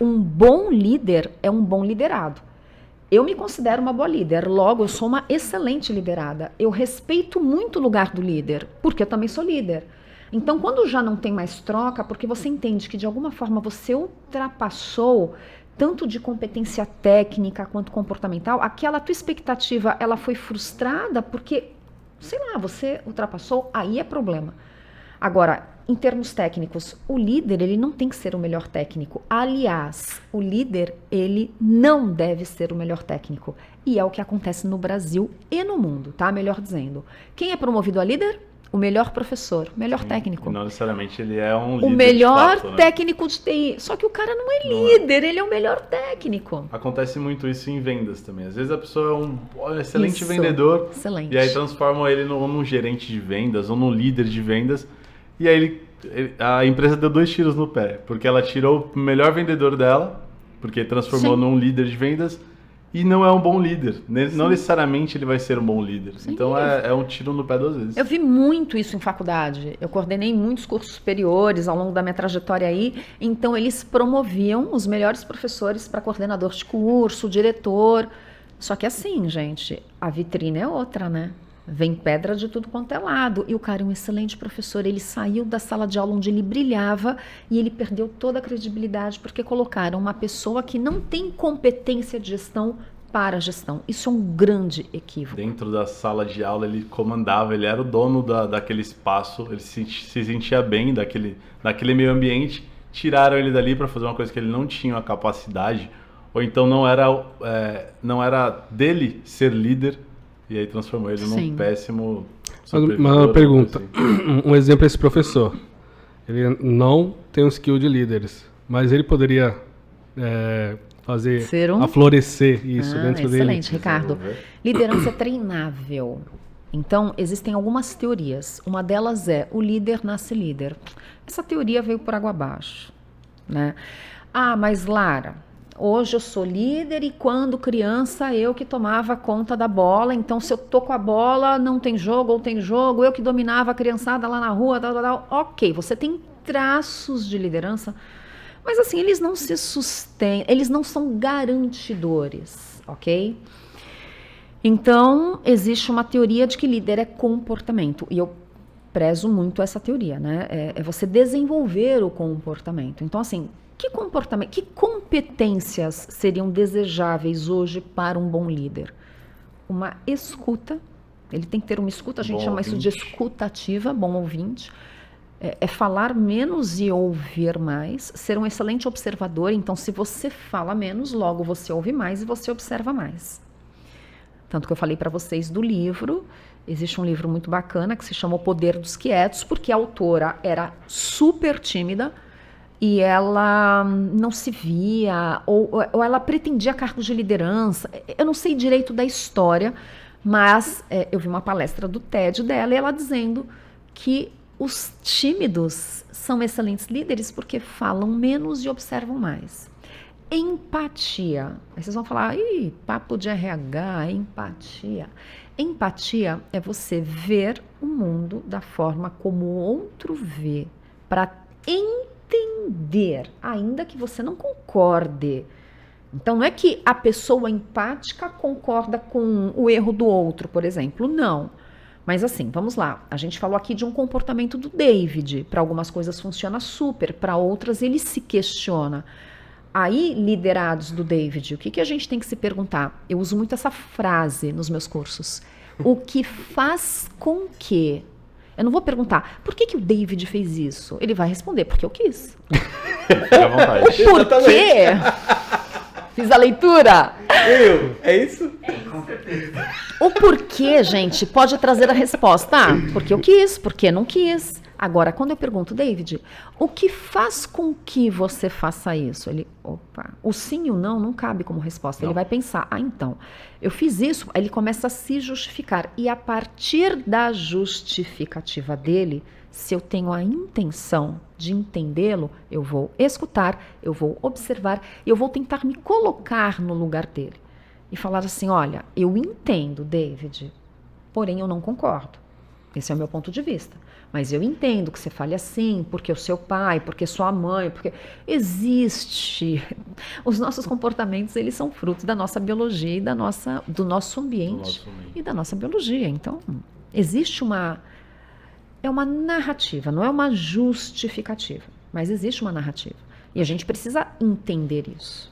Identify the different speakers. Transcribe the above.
Speaker 1: um bom líder é um bom liderado. Eu me considero uma boa líder, logo eu sou uma excelente liderada. Eu respeito muito o lugar do líder, porque eu também sou líder. Então, quando já não tem mais troca, porque você entende que de alguma forma você ultrapassou tanto de competência técnica quanto comportamental, aquela tua expectativa, ela foi frustrada porque, sei lá, você ultrapassou, aí é problema. Agora, em termos técnicos, o líder, ele não tem que ser o melhor técnico. Aliás, o líder, ele não deve ser o melhor técnico. E é o que acontece no Brasil e no mundo, tá? Melhor dizendo. Quem é promovido a líder? O melhor professor, o melhor técnico.
Speaker 2: Não necessariamente ele é um líder.
Speaker 1: O melhor
Speaker 2: de fato, né?
Speaker 1: técnico de TI. Só que o cara não é líder, ele é o melhor técnico.
Speaker 2: Acontece muito isso em vendas também. Às vezes a pessoa é um excelente
Speaker 1: Isso,
Speaker 2: vendedor.
Speaker 1: excelente.
Speaker 2: E aí transformam ele num gerente de vendas ou num líder de vendas. E aí a empresa deu 2 tiros no pé. Porque ela tirou o melhor vendedor dela, porque transformou
Speaker 1: Sim.
Speaker 2: num líder de vendas. E não é um bom líder. Não necessariamente ele vai ser um bom líder.
Speaker 1: Sim.
Speaker 2: Então é um tiro no pé 2 vezes.
Speaker 1: Eu vi muito isso em faculdade. Eu coordenei muitos cursos superiores ao longo da minha trajetória aí. Então, eles promoviam os melhores professores para coordenador de curso, diretor. Só que assim, gente, a vitrine é outra, né? Vem pedra de tudo quanto é lado. E o cara é um excelente professor. Ele saiu da sala de aula onde ele brilhava e ele perdeu toda a credibilidade porque colocaram uma pessoa que não tem competência de gestão para a gestão. Isso é um grande equívoco.
Speaker 2: Dentro da sala de aula ele comandava, ele era o dono daquele espaço, ele se sentia bem daquele meio ambiente. Tiraram ele dali para fazer uma coisa que ele não tinha a capacidade, ou então não era dele ser líder. E aí transformou ele num péssimo supervisor.
Speaker 3: Uma pergunta. Assim. Um exemplo é esse professor. Ele não tem um skill de líderes, mas ele poderia fazer aflorescer isso dentro dele.
Speaker 1: Excelente, Ricardo. Liderança é treinável. Então, existem algumas teorias. Uma delas é o líder nasce líder. Essa teoria veio por água abaixo, né? Ah, mas Lara... Hoje eu sou líder e quando criança eu que tomava conta da bola, então se eu tô com a bola não tem jogo ou tem jogo, eu que dominava a criançada lá na rua, tal. Ok, você tem traços de liderança, mas assim, eles não se sustentam, eles não são garantidores, ok? Então, existe uma teoria de que líder é comportamento e eu prezo muito essa teoria, né? É você desenvolver o comportamento. Então, assim, que comportamento, que competências seriam desejáveis hoje para um bom líder? Uma escuta, ele tem que ter uma escuta, a gente chama isso de escuta ativa, bom ouvinte. É falar menos e ouvir mais, ser um excelente observador. Então, se você fala menos, logo você ouve mais e você observa mais. Tanto que eu falei para vocês do livro, existe um livro muito bacana que se chama O Poder dos Quietos, porque a autora era super tímida, e ela não se via, ou ela pretendia cargos de liderança. Eu não sei direito da história, mas eu vi uma palestra do TED dela e ela dizendo que os tímidos são excelentes líderes porque falam menos e observam mais. Empatia. Aí vocês vão falar, papo de RH, empatia. Empatia é você ver o mundo da forma como o outro vê, para entender, ainda que você não concorde. Então, não é que a pessoa empática concorda com o erro do outro, por exemplo. Não. Mas assim, vamos lá. A gente falou aqui de um comportamento do David. Para algumas coisas funciona super, para outras ele se questiona. Aí, liderados do David, o que a gente tem que se perguntar? Eu uso muito essa frase nos meus cursos. O que faz com que... Eu não vou perguntar, por que o David fez isso? Ele vai responder, porque eu quis.
Speaker 2: Fica à vontade.
Speaker 1: Por quê? Fiz a leitura.
Speaker 4: É isso?
Speaker 5: Com certeza.
Speaker 1: O porquê, gente, pode trazer a resposta. Porque eu quis, porque não quis. Agora, quando eu pergunto, David, o que faz com que você faça isso? Ele, o sim e o não cabe como resposta. Ele vai pensar, então, eu fiz isso. Aí ele começa a se justificar. E a partir da justificativa dele, se eu tenho a intenção de entendê-lo, eu vou escutar, eu vou observar, eu vou tentar me colocar no lugar dele. E falar assim, olha, eu entendo, David, porém eu não concordo. Esse é o meu ponto de vista. Mas eu entendo que você fale assim, porque o seu pai, porque sua mãe, porque existe Os nossos comportamentos, eles são frutos da nossa biologia e do nosso ambiente e da nossa biologia. Então, existe é uma narrativa, não é uma justificativa, mas existe uma narrativa. E a gente precisa entender isso.